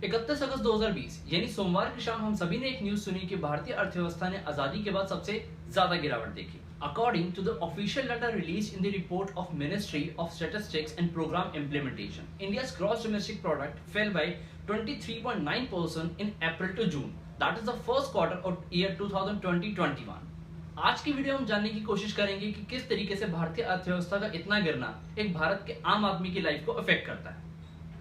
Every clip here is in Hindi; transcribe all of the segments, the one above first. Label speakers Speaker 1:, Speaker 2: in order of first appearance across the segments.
Speaker 1: 31 अगस्त 2020 यानी सोमवार की शाम हम सभी ने एक न्यूज सुनी कि भारतीय अर्थव्यवस्था ने आजादी के बाद सबसे ज्यादा गिरावट देखी। According to the official data released in the report of Ministry of Statistics and Program Implementation, India's gross domestic product fell by 23.9% in April to June. That is the first quarter of year 2020-21. आज की वीडियो हम जानने की कोशिश करेंगे कि किस तरीके से भारतीय अर्थव्यवस्था का इतना गिरना एक भारत के आम आदमी की लाइफ को अफेक्ट करता है।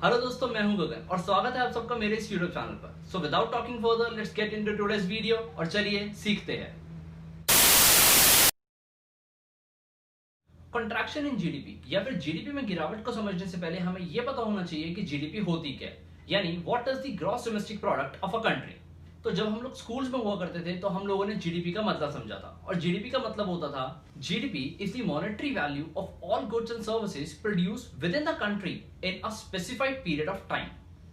Speaker 1: हेलो दोस्तों, मैं हूं गगन और स्वागत है आप सबका मेरे इस यूट्यूब चैनल पर। So without talking further, let's get into today's video और चलिए सीखते हैं। कंट्रैक्शन इन जीडीपी या फिर जीडीपी में गिरावट को समझने से पहले हमें यह पता होना चाहिए कि जीडीपी होती क्या है, यानी what is the gross domestic product of a country. तो जब हम लोग स्कूल्स में हुआ करते थे तो हम लोगों ने जीडीपी का मतलब समझा था, और जीडीपी का मतलब होता था GDP is the monetary value of all goods and services produce with in the country in a specified period of time.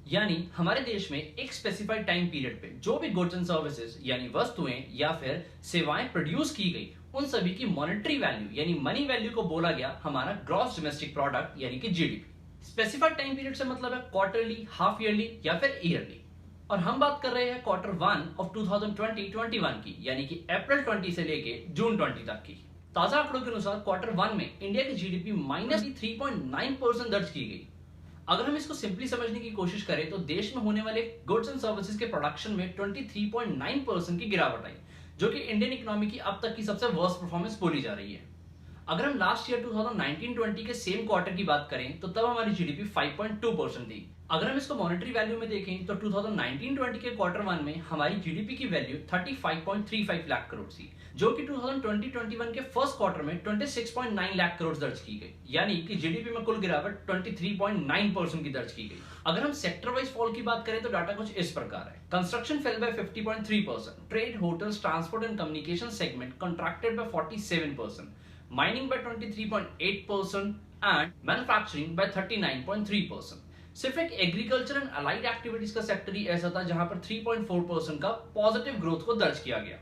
Speaker 1: यानी हमारे देश में एक स्पेसिफाइड टाइम पीरियड पे जो भी गुड्स एंड सर्विसेज यानी वस्तुएं या फिर सेवाएं प्रोड्यूस की गई, उन सभी की मॉनेटरी वैल्यू यानी मनी वैल्यू को बोला गया हमारा ग्रॉस डोमेस्टिक प्रोडक्ट यानी कि जीडीपी। स्पेसिफाइड टाइम पीरियड से मतलब है क्वार्टरली, हाफ ईयरली या फिर ईयरली। और हम बात कर रहे हैं क्वार्टर 1 ऑफ 2020-21 की, यानी कि अप्रैल 20 से लेके जून 20 तक की। ताजा आंकड़ों के अनुसार क्वार्टर 1 में इंडिया की जीडीपी -3.9% दर्ज की गई। अगर हम इसको सिंपली समझने की कोशिश करें तो देश में होने वाले गुड्स एंड सर्विसेज के प्रोडक्शन में 23.9% की गिरावट आई, जो कि इंडियन इकोनॉमी की अब तक की सबसे वर्स्ट परफॉर्मेंस बोली जा रही है। अगर हम लास्ट ईयर 2019-20 के सेम क्वार्टर की बात करें तो तब हमारी जीडीपी 5.2% थी। अगर हम इसको मॉनेटरी वैल्यू में देखें तो 2019-20 के क्वार्टर 1 में हमारी जीडीपी की वैल्यू 35.35 लाख करोड़ थी, जो कि 2020-21 के फर्स्ट क्वार्टर में 26.9 लाख करोड़ दर्ज की गई, यानी कि जीडीपी में कुल गिरावट 23.9% की दर्ज की गई। अगर हम सेक्टर वाइज फॉल की बात करें तो डाटा कुछ इस प्रकार है। Construction fell by 50.3%, trade, hotels, transport and communication segment contracted by 47%, mining by 23.8% and manufacturing by 39.3%। सिर्फ एक एग्रीकल्चर एंड अलाइड एक्टिविटीज का सेक्टर ही ऐसा था जहां पर 3.4% का पॉजिटिव ग्रोथ को दर्ज किया गया।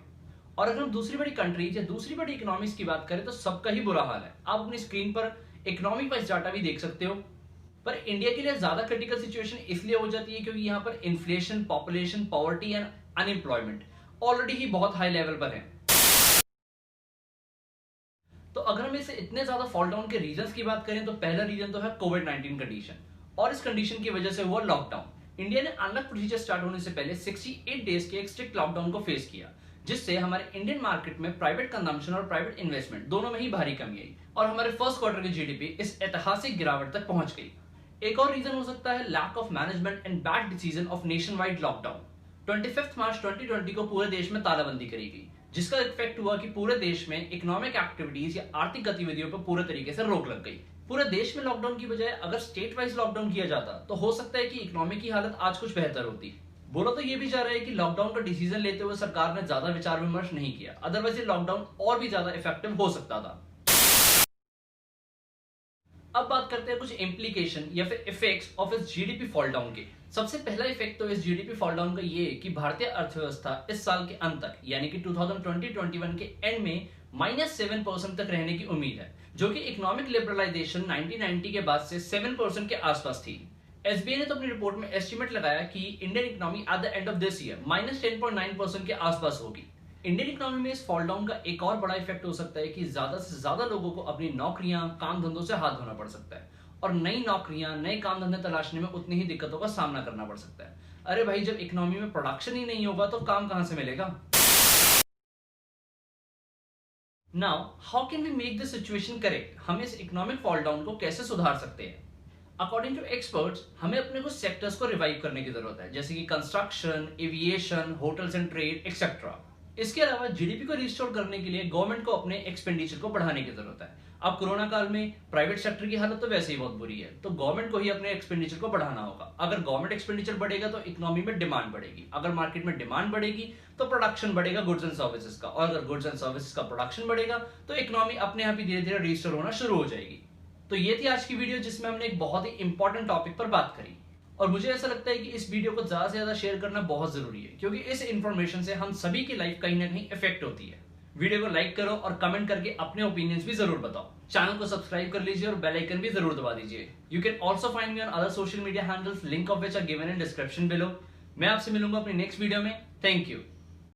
Speaker 1: और अगर हम दूसरी बड़ी कंट्रीज या दूसरी बड़ी इकोनॉमीज की बात करें तो सबका ही बुरा हाल है। आप अपनी स्क्रीन पर इकोनॉमिक वाइज डाटा भी देख सकते हो। पर इंडिया के लिए ज्यादा क्रिटिकल सिचुएशन इसलिए हो जाती है क्योंकि यहाँ पर inflation, population, poverty and unemployment already ही बहुत हाई लेवल पर है। तो अगर हम इसे इतने ज्यादा फॉल डाउन के रीजंस की बात करें तो पहला रीजन तो है कोविड-19 कंडीशन, और इस कंडीशन की वजह से हुआ लॉकडाउन। इंडिया ने अनलॉक प्रोसीजर स्टार्ट होने से पहले 68 डेज के एक स्ट्रिक्ट लॉकडाउन को फेस किया, जिससे हमारे इंडियन मार्केट में प्राइवेट कंजम्पशन और प्राइवेट इन्वेस्टमेंट दोनों में ही भारी कमी आई, और हमारे फर्स्ट क्वार्टर की जीडीपी इस ऐतिहासिक गिरावट तक पहुंच गई। एक और रीजन हो सकता है lack of management and bad decision of nationwide lockdown. 25 मार्च 2020 को पूरे देश में तालाबंदी करी गई, जिसका इफेक्ट हुआ कि पूरे देश में इकोनॉमिक एक्टिविटीज या आर्थिक गतिविधियों पर पूरे तरीके से रोक लग गई। पूरे देश में लॉकडाउन की बजाय अगर स्टेट वाइज लॉकडाउन किया जाता तो हो सकता है कि इकोनॉमी की हालत आज कुछ बेहतर होती। बोला तो ये भी जा रहा है कि लॉकडाउन का डिसीजन लेते हुए सरकार ने ज्यादा विचार विमर्श नहीं किया, अदरवाइज ये लॉकडाउन और भी ज्यादा इफेक्टिव हो सकता था। अब बात करते हैं कुछ इम्प्लीकेशन या फिर इफेक्ट्स ऑफ इस जीडीपी फॉल डाउन के। सबसे पहला इफेक्ट तो इस जीडीपी फॉल डाउन का ये कि भारतीय अर्थव्यवस्था इस साल के अंत तक यानी कि 2020-21 के एंड में -7% तक रहने की उम्मीद है, जो कि इकोनॉमिक लिबरलाइजेशन 1990 के बाद से 7% के आसपास थी। एसबीआई ने तो अपनी रिपोर्ट में एस्टिमेट लगाया कि Indian economy at the end of this year -10.9% के आसपास होगी। इंडियन इकोनॉमी में इस फॉल डाउन का एक और बड़ा इफेक्ट हो सकता है कि ज्यादा से ज्यादा लोगों को अपनी नौकरियां, काम धंधों से हाथ धोना पड़ सकता है, और नई नौकरियां, नए काम धंधे तलाशने में उतनी ही दिक्कतों का सामना करना पड़ सकता है। अरे भाई, जब इकोनॉमी में प्रोडक्शन ही नहीं होगा तो काम कहां से मिलेगा। Now how can we make this situation correct? हम इस इकोनॉमिक फॉल डाउन को कैसे सुधार सकते हैं? अकॉर्डिंग टू एक्सपर्ट्स, हमें अपने कुछ सेक्टर्स को रिवाइव करने की जरूरत है, जैसे कि construction, aviation, hotels and trade etcetera. इसके अलावा जीडीपी को रिस्टोर करने के लिए गवर्नमेंट को अपने एक्सपेंडिचर को बढ़ाने की जरूरत है। अब कोरोना काल में प्राइवेट सेक्टर की हालत तो वैसे ही बहुत बुरी है, तो गवर्नमेंट को ही अपने एक्सपेंडिचर को बढ़ाना होगा। अगर गवर्नमेंट एक्सपेंडिचर बढ़ेगा तो इकोनॉमी में डिमांड बढ़ेगी, अगर मार्केट में डिमांड बढ़ेगी तो प्रोडक्शन बढ़ेगा गुड्स एंड सर्विसेज का, और अगर गुड्स एंड सर्विसेज का प्रोडक्शन बढ़ेगा तो इकोनॉमी अपने आप ही धीरे धीरे रिस्टोर होना शुरू हो जाएगी। तो ये थी आज की वीडियो, जिसमें हमने एक बहुत ही इंपॉर्टेंट टॉपिक पर बात करी, और मुझे ऐसा लगता है कि इस वीडियो को ज्यादा से ज्यादा शेयर करना बहुत जरूरी है, क्योंकि इस इंफॉर्मेशन से हम सभी की लाइफ कहीं ना कहीं इफेक्ट होती है। वीडियो को लाइक करो और कमेंट करके अपने ओपिनियंस भी जरूर बताओ। चैनल को सब्सक्राइब कर लीजिए और बेल आइकन भी जरूर दबा दीजिए। You can also find me on other social media handles, link of which are given in description below. मैं आपसे मिलूंगा अपनी नेक्स्ट वीडियो में। Thank you.